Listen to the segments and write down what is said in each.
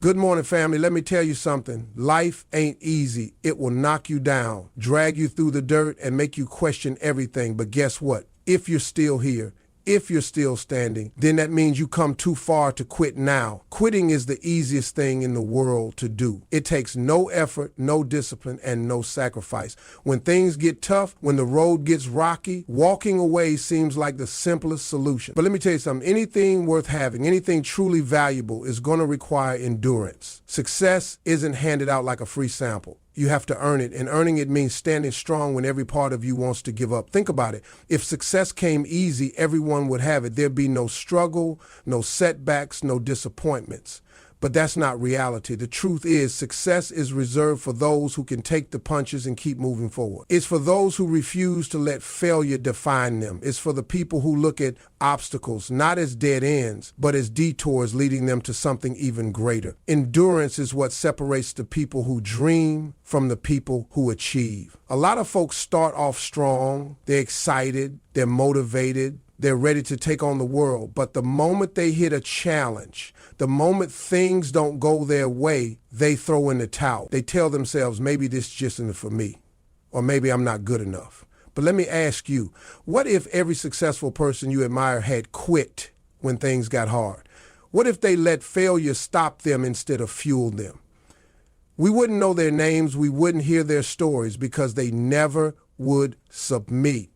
Good morning, family. Let me tell you something. Life ain't easy. It will knock you down, drag you through the dirt, and make you question everything. But guess what? If you're still here, if you're still standing, then that means you come too far to quit now. Quitting is the easiest thing in the world to do. It takes no effort, no discipline, and no sacrifice. When things get tough, when the road gets rocky, walking away seems like the simplest solution. But let me tell you something. Anything worth having, anything truly valuable is going to require endurance. Success isn't handed out like a free sample. You have to earn it, and earning it means standing strong when every part of you wants to give up. Think about it. If success came easy, everyone would have it. There'd be no struggle, no setbacks, no disappointments. But that's not reality. The truth is, success is reserved for those who can take the punches and keep moving forward. It's for those who refuse to let failure define them. It's for the people who look at obstacles not as dead ends, but as detours leading them to something even greater. Endurance is what separates the people who dream from the people who achieve. A lot of folks start off strong, they're excited, they're motivated, they're ready to take on the world. But the moment they hit a challenge, the moment things don't go their way, they throw in the towel. They tell themselves, maybe this just isn't for me, or maybe I'm not good enough. But let me ask you, what if every successful person you admire had quit when things got hard? What if they let failure stop them instead of fuel them? We wouldn't know their names, we wouldn't hear their stories because they never would submit.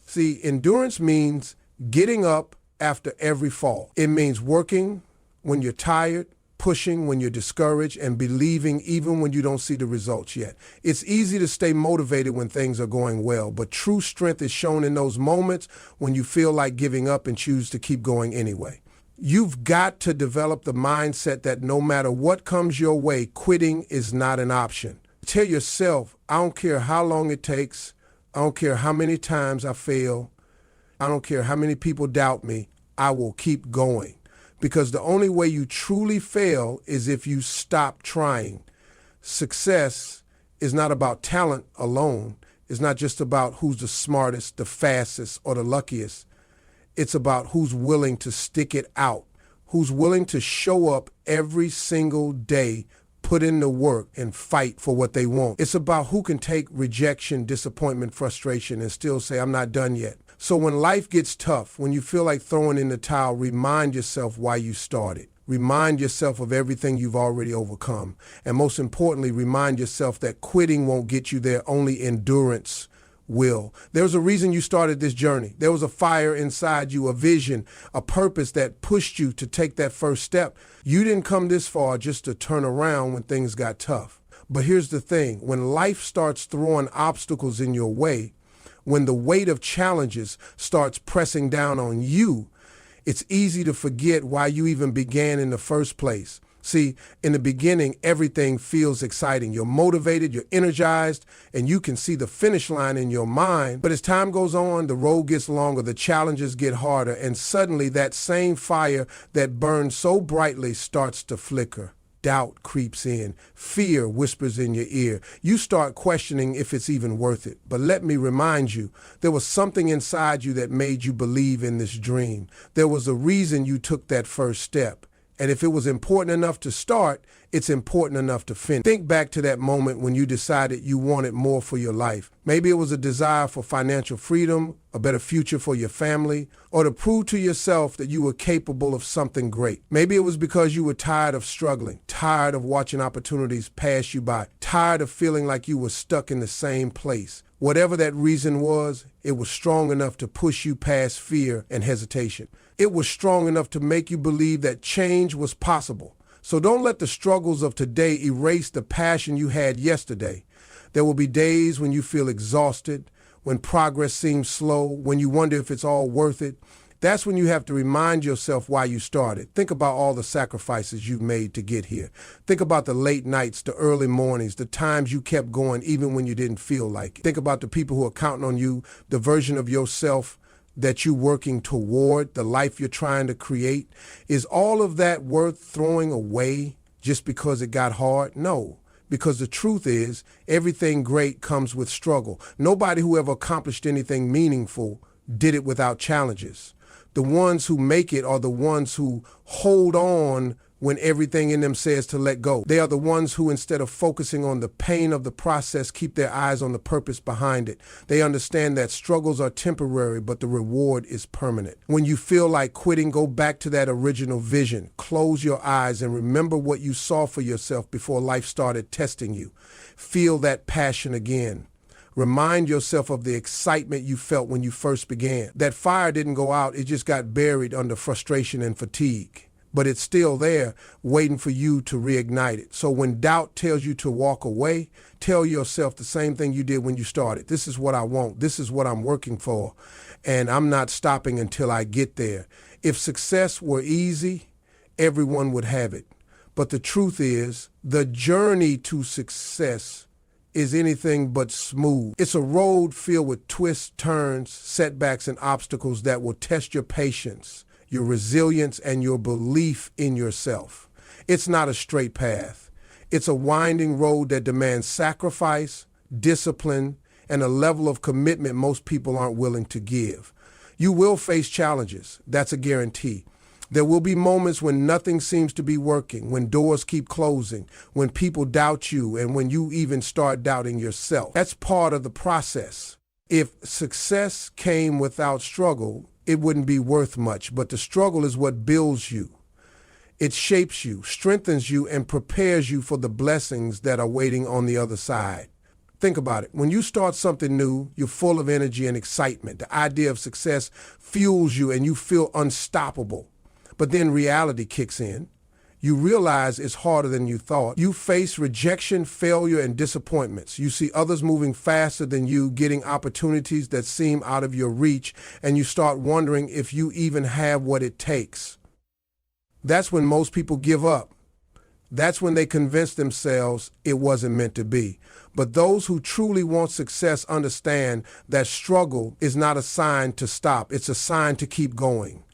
See, endurance means getting up after every fall. It means working when you're tired, pushing when you're discouraged, and believing even when you don't see the results yet. It's easy to stay motivated when things are going well, but true strength is shown in those moments when you feel like giving up and choose to keep going anyway. You've got to develop the mindset that no matter what comes your way, quitting is not an option. Tell yourself, I don't care how long it takes, I don't care how many times I fail. I don't care how many people doubt me. I will keep going. Because the only way you truly fail is if you stop trying. Success is not about talent alone. It's not just about who's the smartest, the fastest, or the luckiest. It's about who's willing to stick it out, who's willing to show up every single day, put in the work, and fight for what they want. It's about who can take rejection, disappointment, frustration, and still say, I'm not done yet. So when life gets tough, when you feel like throwing in the towel, remind yourself why you started. Remind yourself of everything you've already overcome. And most importantly, remind yourself that quitting won't get you there, only endurance will. There's a reason you started this journey. There was a fire inside you, a vision, a purpose that pushed you to take that first step. You didn't come this far just to turn around when things got tough. But here's the thing, when life starts throwing obstacles in your way, when the weight of challenges starts pressing down on you, it's easy to forget why you even began in the first place. See, in the beginning, everything feels exciting. You're motivated, you're energized, and you can see the finish line in your mind. But as time goes on, the road gets longer, the challenges get harder, and suddenly that same fire that burned so brightly starts to flicker. Doubt creeps in. Fear whispers in your ear. You start questioning if it's even worth it. But let me remind you, there was something inside you that made you believe in this dream. There was a reason you took that first step. And if it was important enough to start, it's important enough to finish. Think back to that moment when you decided you wanted more for your life. Maybe it was a desire for financial freedom, a better future for your family, or to prove to yourself that you were capable of something great. Maybe it was because you were tired of struggling, tired of watching opportunities pass you by, tired of feeling like you were stuck in the same place. Whatever that reason was, it was strong enough to push you past fear and hesitation. It was strong enough to make you believe that change was possible. So don't let the struggles of today erase the passion you had yesterday. There will be days when you feel exhausted, when progress seems slow, when you wonder if it's all worth it. That's when you have to remind yourself why you started. Think about all the sacrifices you've made to get here. Think about the late nights, the early mornings, the times you kept going even when you didn't feel like it. Think about the people who are counting on you, the version of yourself that you're working toward, the life you're trying to create. Is all of that worth throwing away just because it got hard? No. Because the truth is, everything great comes with struggle. Nobody who ever accomplished anything meaningful did it without challenges. The ones who make it are the ones who hold on when everything in them says to let go. They are the ones who, instead of focusing on the pain of the process, keep their eyes on the purpose behind it. They understand that struggles are temporary, but the reward is permanent. When you feel like quitting, go back to that original vision. Close your eyes and remember what you saw for yourself before life started testing you. Feel that passion again. Remind yourself of the excitement you felt when you first began. That fire didn't go out, it just got buried under frustration and fatigue. But it's still there, waiting for you to reignite it. So when doubt tells you to walk away, tell yourself the same thing you did when you started. This is what I want. This is what I'm working for. And I'm not stopping until I get there. If success were easy, everyone would have it. But the truth is, the journey to success is anything but smooth. It's a road filled with twists, turns, setbacks, and obstacles that will test your patience, your resilience, and your belief in yourself. It's not a straight path. It's a winding road that demands sacrifice, discipline, and a level of commitment most people aren't willing to give. You will face challenges. That's a guarantee. There will be moments when nothing seems to be working, when doors keep closing, when people doubt you, and when you even start doubting yourself. That's part of the process. If success came without struggle, it wouldn't be worth much, but the struggle is what builds you. It shapes you, strengthens you, and prepares you for the blessings that are waiting on the other side. Think about it. When you start something new, you're full of energy and excitement. The idea of success fuels you and you feel unstoppable. But then reality kicks in. You realize it's harder than you thought. You face rejection, failure, and disappointments. You see others moving faster than you, getting opportunities that seem out of your reach, and you start wondering if you even have what it takes. That's when most people give up. That's when they convince themselves it wasn't meant to be. But those who truly want success understand that struggle is not a sign to stop. It's a sign to keep going.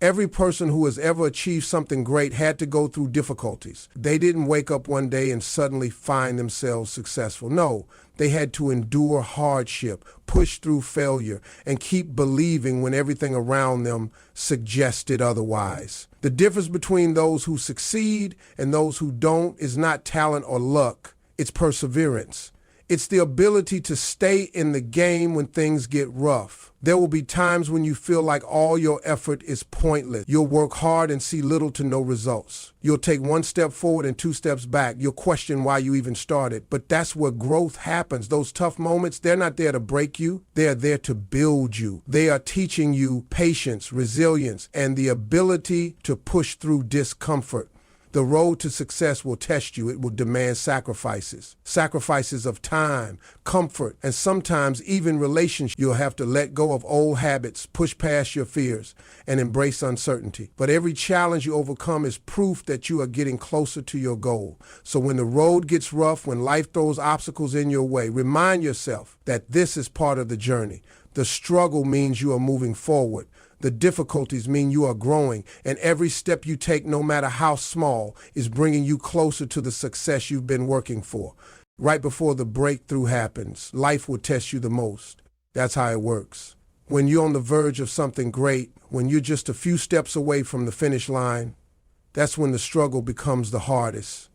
Every person who has ever achieved something great had to go through difficulties. They didn't wake up one day and suddenly find themselves successful. No, they had to endure hardship, push through failure, and keep believing when everything around them suggested otherwise. The difference between those who succeed and those who don't is not talent or luck. It's perseverance. It's the ability to stay in the game when things get rough. There will be times when you feel like all your effort is pointless. You'll work hard and see little to no results. You'll take one step forward and two steps back. You'll question why you even started. But that's where growth happens. Those tough moments, they're not there to break you. They're there to build you. They are teaching you patience, resilience, and the ability to push through discomfort. The road to success will test you. It will demand sacrifices. Sacrifices of time, comfort, and sometimes even relationships. You'll have to let go of old habits, push past your fears, and embrace uncertainty. But every challenge you overcome is proof that you are getting closer to your goal. So when the road gets rough, when life throws obstacles in your way, remind yourself that this is part of the journey. The struggle means you are moving forward. The difficulties mean you are growing, and every step you take, no matter how small, is bringing you closer to the success you've been working for. Right before the breakthrough happens, life will test you the most. That's how it works. When you're on the verge of something great, when you're just a few steps away from the finish line, that's when the struggle becomes the hardest.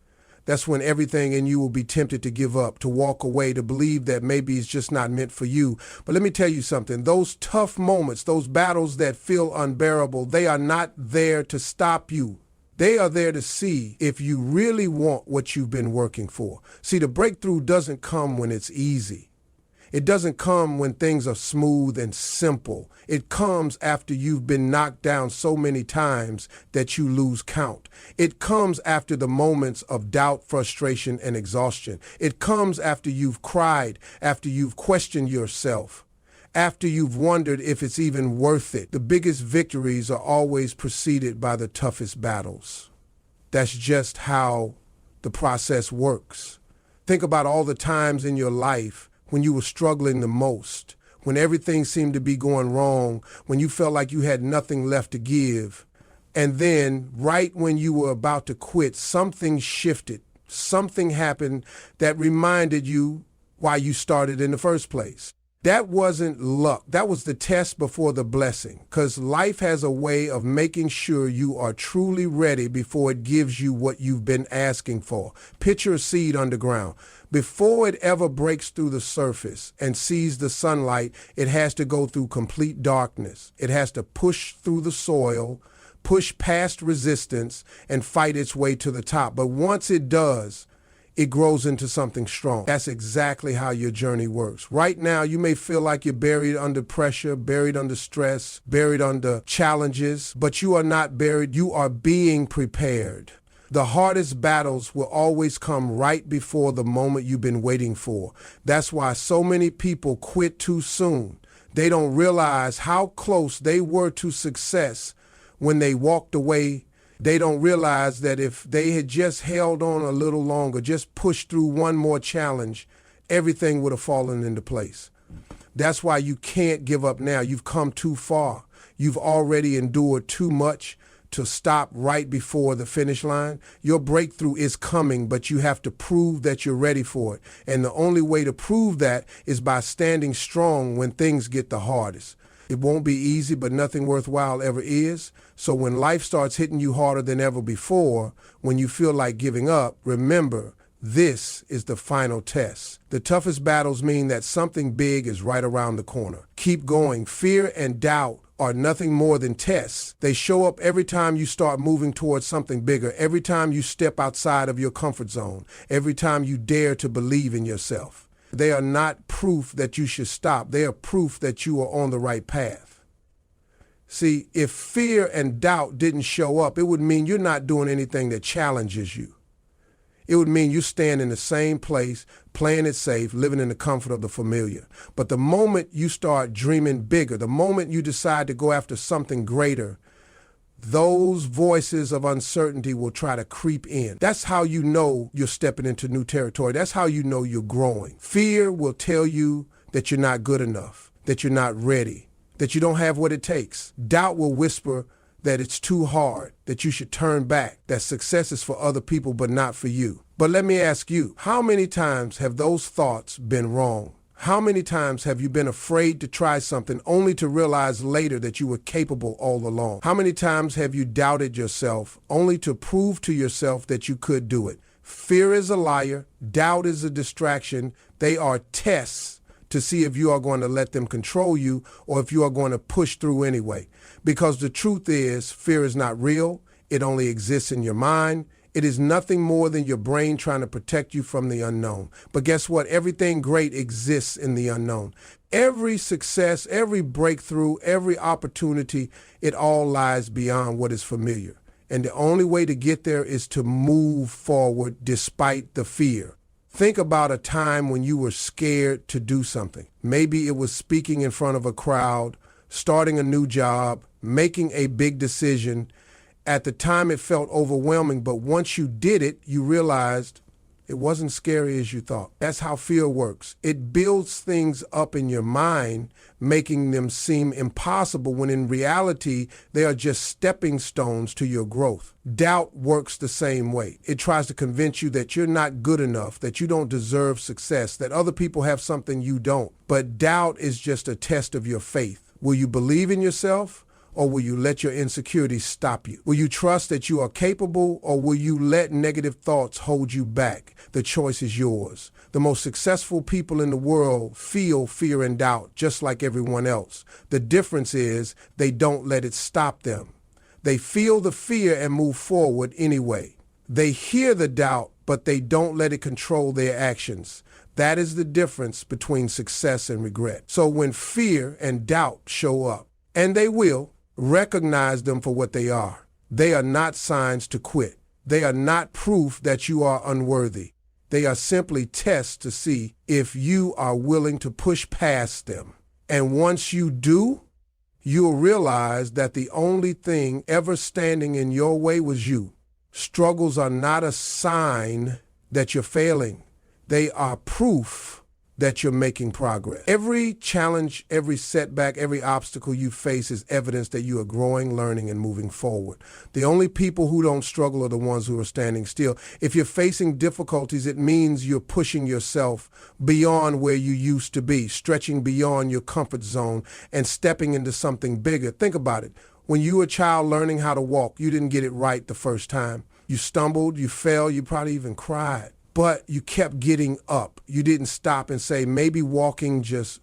That's when everything in you will be tempted to give up, to walk away, to believe that maybe it's just not meant for you. But let me tell you something. Those tough moments, those battles that feel unbearable, they are not there to stop you. They are there to see if you really want what you've been working for. See, the breakthrough doesn't come when it's easy. It doesn't come when things are smooth and simple. It comes after you've been knocked down so many times that you lose count. It comes after the moments of doubt, frustration, and exhaustion. It comes after you've cried, after you've questioned yourself, after you've wondered if it's even worth it. The biggest victories are always preceded by the toughest battles. That's just how the process works. Think about all the times in your life when you were struggling the most, when everything seemed to be going wrong, when you felt like you had nothing left to give. And then, right when you were about to quit, something shifted. Something happened that reminded you why you started in the first place. That wasn't luck. That was the test before the blessing. Because life has a way of making sure you are truly ready before it gives you what you've been asking for. Picture a seed underground. Before it ever breaks through the surface and sees the sunlight, it has to go through complete darkness. It has to push through the soil, push past resistance, and fight its way to the top. But once it does, it grows into something strong. That's exactly how your journey works. Right now, you may feel like you're buried under pressure, buried under stress, buried under challenges, but you are not buried. You are being prepared. The hardest battles will always come right before the moment you've been waiting for. That's why so many people quit too soon. They don't realize how close they were to success when they walked away. They don't realize that if they had just held on a little longer, just pushed through one more challenge, everything would have fallen into place. That's why you can't give up now. You've come too far. You've already endured too much to stop right before the finish line. Your breakthrough is coming, but you have to prove that you're ready for it. And the only way to prove that is by standing strong when things get the hardest. It won't be easy, but nothing worthwhile ever is. So when life starts hitting you harder than ever before, when you feel like giving up, remember, this is the final test. The toughest battles mean that something big is right around the corner. Keep going. Fear and doubt are nothing more than tests. They show up every time you start moving towards something bigger, every time you step outside of your comfort zone, every time you dare to believe in yourself. They are not proof that you should stop. They are proof that you are on the right path. See, if fear and doubt didn't show up, it would mean you're not doing anything that challenges you. It would mean you stand in the same place, playing it safe, living in the comfort of the familiar. But the moment you start dreaming bigger, the moment you decide to go after something greater, those voices of uncertainty will try to creep in. That's how you know you're stepping into new territory. That's how you know you're growing. Fear will tell you that you're not good enough, that you're not ready, that you don't have what it takes. Doubt will whisper that it's too hard, that you should turn back, that success is for other people but not for you. But let me ask you, how many times have those thoughts been wrong? How many times have you been afraid to try something only to realize later that you were capable all along? How many times have you doubted yourself only to prove to yourself that you could do it? Fear is a liar. Doubt is a distraction. They are tests to see if you are going to let them control you or if you are going to push through anyway. Because the truth is, fear is not real. It only exists in your mind. It is nothing more than your brain trying to protect you from the unknown. But guess what? Everything great exists in the unknown. Every success, every breakthrough, every opportunity, it all lies beyond what is familiar. And the only way to get there is to move forward despite the fear. Think about a time when you were scared to do something. Maybe it was speaking in front of a crowd, starting a new job, making a big decision. At the time, it felt overwhelming, but once you did it, you realized it wasn't scary as you thought. That's how fear works. It builds things up in your mind, making them seem impossible when in reality, they are just stepping stones to your growth. Doubt works the same way. It tries to convince you that you're not good enough, that you don't deserve success, that other people have something you don't. But doubt is just a test of your faith. Will you believe in yourself? Or will you let your insecurities stop you? Will you trust that you are capable, or will you let negative thoughts hold you back? The choice is yours. The most successful people in the world feel fear and doubt just like everyone else. The difference is they don't let it stop them. They feel the fear and move forward anyway. They hear the doubt, but they don't let it control their actions. That is the difference between success and regret. So when fear and doubt show up, and they will, recognize them for what they are. They are not signs to quit. They are not proof that you are unworthy. They are simply tests to see if you are willing to push past them. And once you do, you'll realize that the only thing ever standing in your way was you. Struggles are not a sign that you're failing. They are proof that you're making progress. Every challenge, every setback, every obstacle you face is evidence that you are growing, learning, and moving forward. The only people who don't struggle are the ones who are standing still. If you're facing difficulties, it means you're pushing yourself beyond where you used to be, stretching beyond your comfort zone and stepping into something bigger. Think about it. When you were a child learning how to walk, you didn't get it right the first time. You stumbled, you fell, you probably even cried. But you kept getting up. You didn't stop and say, maybe walking just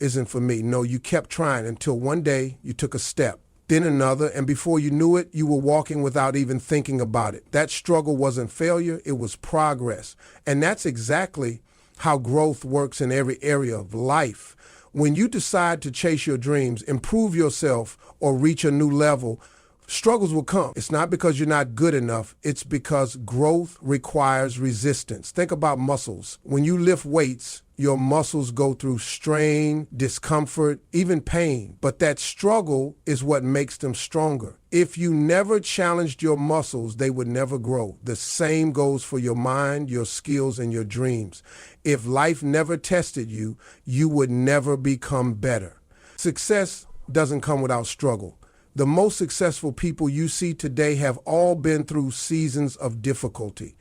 isn't for me. No, you kept trying until one day you took a step, then another, and before you knew it, you were walking without even thinking about it. That struggle wasn't failure, it was progress. And that's exactly how growth works in every area of life. When you decide to chase your dreams, improve yourself, or reach a new level, struggles will come. It's not because you're not good enough. It's because growth requires resistance. Think about muscles. When you lift weights, your muscles go through strain, discomfort, even pain. But that struggle is what makes them stronger. If you never challenged your muscles, they would never grow. The same goes for your mind, your skills, and your dreams. If life never tested you, you would never become better. Success doesn't come without struggle. The most successful people you see today have all been through seasons of difficulty.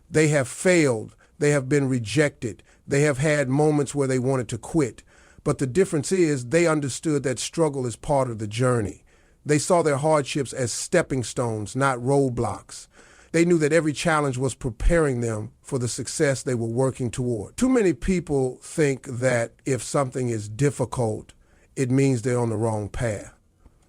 They have failed. They have been rejected. They have had moments where they wanted to quit. But the difference is they understood that struggle is part of the journey. They saw their hardships as stepping stones, not roadblocks. They knew that every challenge was preparing them for the success they were working toward. Too many people think that if something is difficult, it means they're on the wrong path.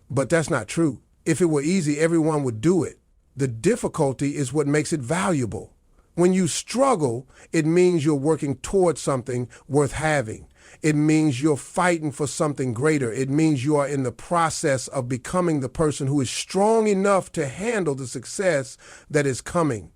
But that's not true. If it were easy, everyone would do it. The difficulty is what makes it valuable. When you struggle, it means you're working towards something worth having. It means you're fighting for something greater. It means you are in the process of becoming the person who is strong enough to handle the success that is coming.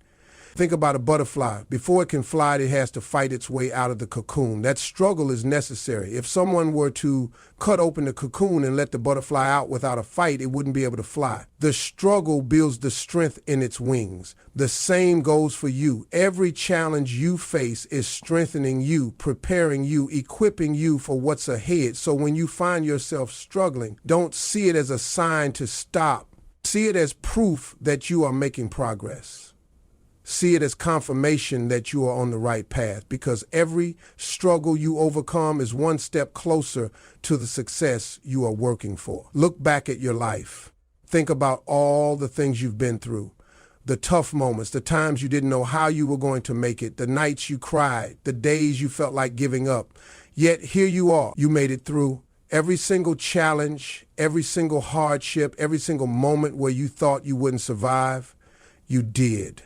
Think about a butterfly. Before it can fly, it has to fight its way out of the cocoon. That struggle is necessary. If someone were to cut open the cocoon and let the butterfly out without a fight, it wouldn't be able to fly. The struggle builds the strength in its wings. The same goes for you. Every challenge you face is strengthening you, preparing you, equipping you for what's ahead. So when you find yourself struggling, don't see it as a sign to stop. See it as proof that you are making progress. See it as confirmation that you are on the right path, because every struggle you overcome is one step closer to the success you are working for. Look back at your life. Think about all the things you've been through, the tough moments, the times you didn't know how you were going to make it, the nights you cried, the days you felt like giving up. Yet here you are. You made it through. Every single challenge, every single hardship, every single moment where you thought you wouldn't survive, you did.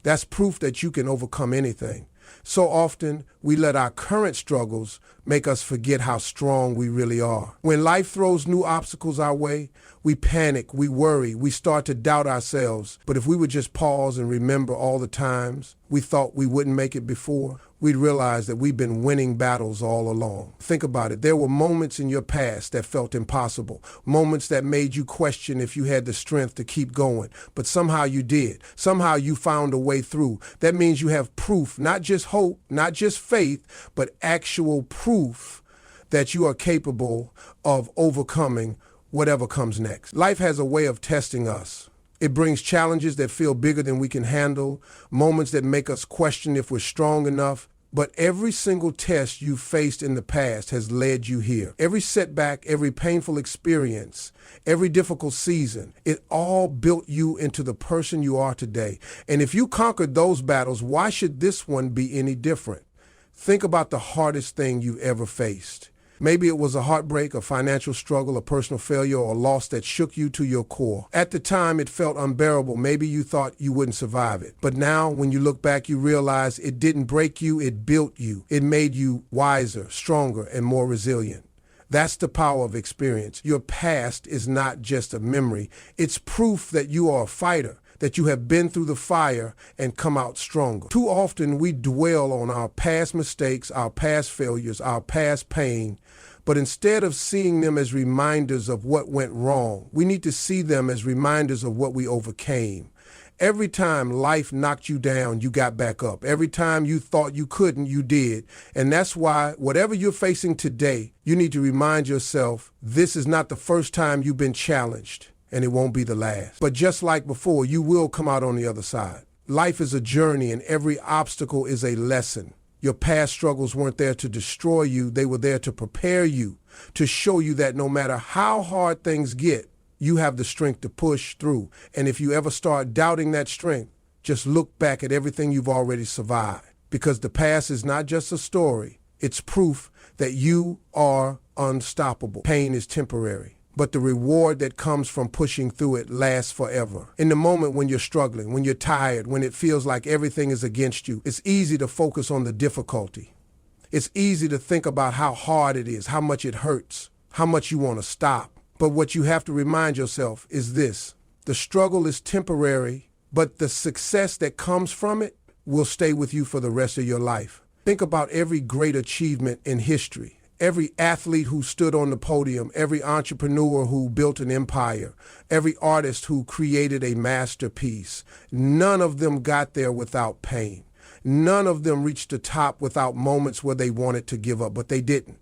That's proof that you can overcome anything. So often, we let our current struggles make us forget how strong we really are. When life throws new obstacles our way, we panic, we worry, we start to doubt ourselves. But if we would just pause and remember all the times we thought we wouldn't make it before, we'd realize that we've been winning battles all along. Think about it. There were moments in your past that felt impossible, moments that made you question if you had the strength to keep going, but somehow you did. Somehow you found a way through. That means you have proof, not just hope, not just faith, but actual proof that you are capable of overcoming whatever comes next. Life has a way of testing us. It brings challenges that feel bigger than we can handle, moments that make us question if we're strong enough. But every single test you faced in the past has led you here. Every setback, every painful experience, every difficult season, it all built you into the person you are today. And if you conquered those battles, why should this one be any different? Think about the hardest thing you've ever faced. Maybe it was a heartbreak, a financial struggle, a personal failure, or a loss that shook you to your core. At the time, it felt unbearable. Maybe you thought you wouldn't survive it. But now, when you look back, you realize it didn't break you, it built you. It made you wiser, stronger, and more resilient. That's the power of experience. Your past is not just a memory. It's proof that you are a fighter, that you have been through the fire and come out stronger. Too often we dwell on our past mistakes, our past failures, our past pain, but instead of seeing them as reminders of what went wrong, we need to see them as reminders of what we overcame. Every time life knocked you down, you got back up. Every time you thought you couldn't, you did. And that's why whatever you're facing today, you need to remind yourself this is not the first time you've been challenged, and it won't be the last. But just like before, you will come out on the other side. Life is a journey, and every obstacle is a lesson. Your past struggles weren't there to destroy you. They were there to prepare you, to show you that no matter how hard things get, you have the strength to push through. And if you ever start doubting that strength, just look back at everything you've already survived. Because the past is not just a story. It's proof that you are unstoppable. Pain is temporary, but the reward that comes from pushing through it lasts forever. In the moment when you're struggling, when you're tired, when it feels like everything is against you, it's easy to focus on the difficulty. It's easy to think about how hard it is, how much it hurts, how much you want to stop. But what you have to remind yourself is this: the struggle is temporary, but the success that comes from it will stay with you for the rest of your life. Think about every great achievement in history, every athlete who stood on the podium, every entrepreneur who built an empire, every artist who created a masterpiece. None of them got there without pain. None of them reached the top without moments where they wanted to give up, but they didn't,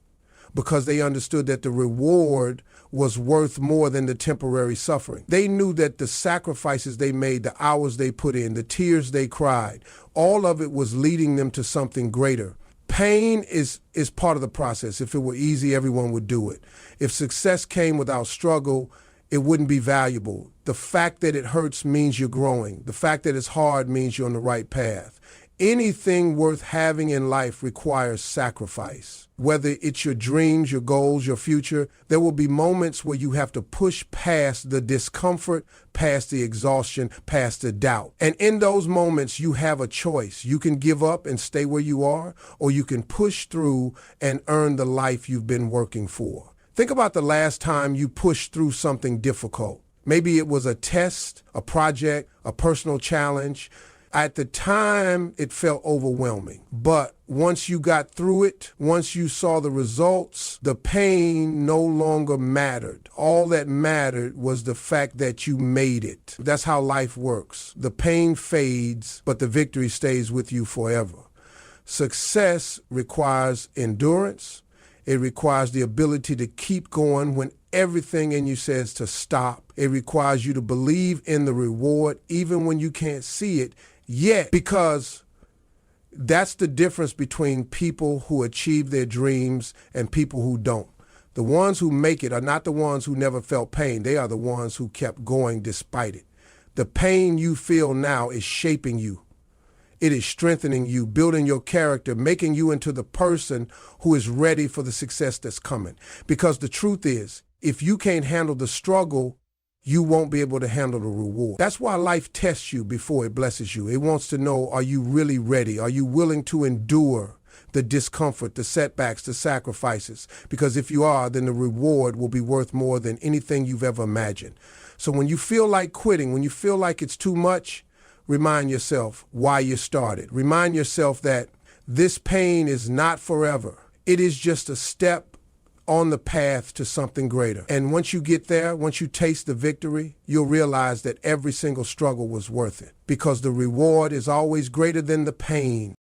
because they understood that the reward was worth more than the temporary suffering. They knew that the sacrifices they made, the hours they put in, the tears they cried, all of it was leading them to something greater. Pain is part of the process. If it were easy, everyone would do it. If success came without struggle, it wouldn't be valuable. The fact that it hurts means you're growing. The fact that it's hard means you're on the right path. Anything worth having in life requires sacrifice. Whether it's your dreams, your goals, your future, there will be moments where you have to push past the discomfort, past the exhaustion, past the doubt. And in those moments, you have a choice. You can give up and stay where you are, or you can push through and earn the life you've been working for. Think about the last time you pushed through something difficult. Maybe it was a test, a project, a personal challenge. At the time, it felt overwhelming. But once you got through it, once you saw the results, the pain no longer mattered. All that mattered was the fact that you made it. That's how life works. The pain fades, but the victory stays with you forever. Success requires endurance. It requires the ability to keep going when everything in you says to stop. It requires you to believe in the reward even when you can't see it yet, because that's the difference between people who achieve their dreams and people who don't. The ones who make it are not the ones who never felt pain. They are the ones who kept going despite it. The pain you feel now is shaping you. It is strengthening you, building your character, making you into the person who is ready for the success that's coming. Because the truth is, if you can't handle the struggle, you won't be able to handle the reward. That's why life tests you before it blesses you. It wants to know, are you really ready? Are you willing to endure the discomfort, the setbacks, the sacrifices? Because if you are, then the reward will be worth more than anything you've ever imagined. So when you feel like quitting, when you feel like it's too much, remind yourself why you started. Remind yourself that this pain is not forever. It is just a step on the path to something greater. And once you get there, once you taste the victory, you'll realize that every single struggle was worth it, because the reward is always greater than the pain.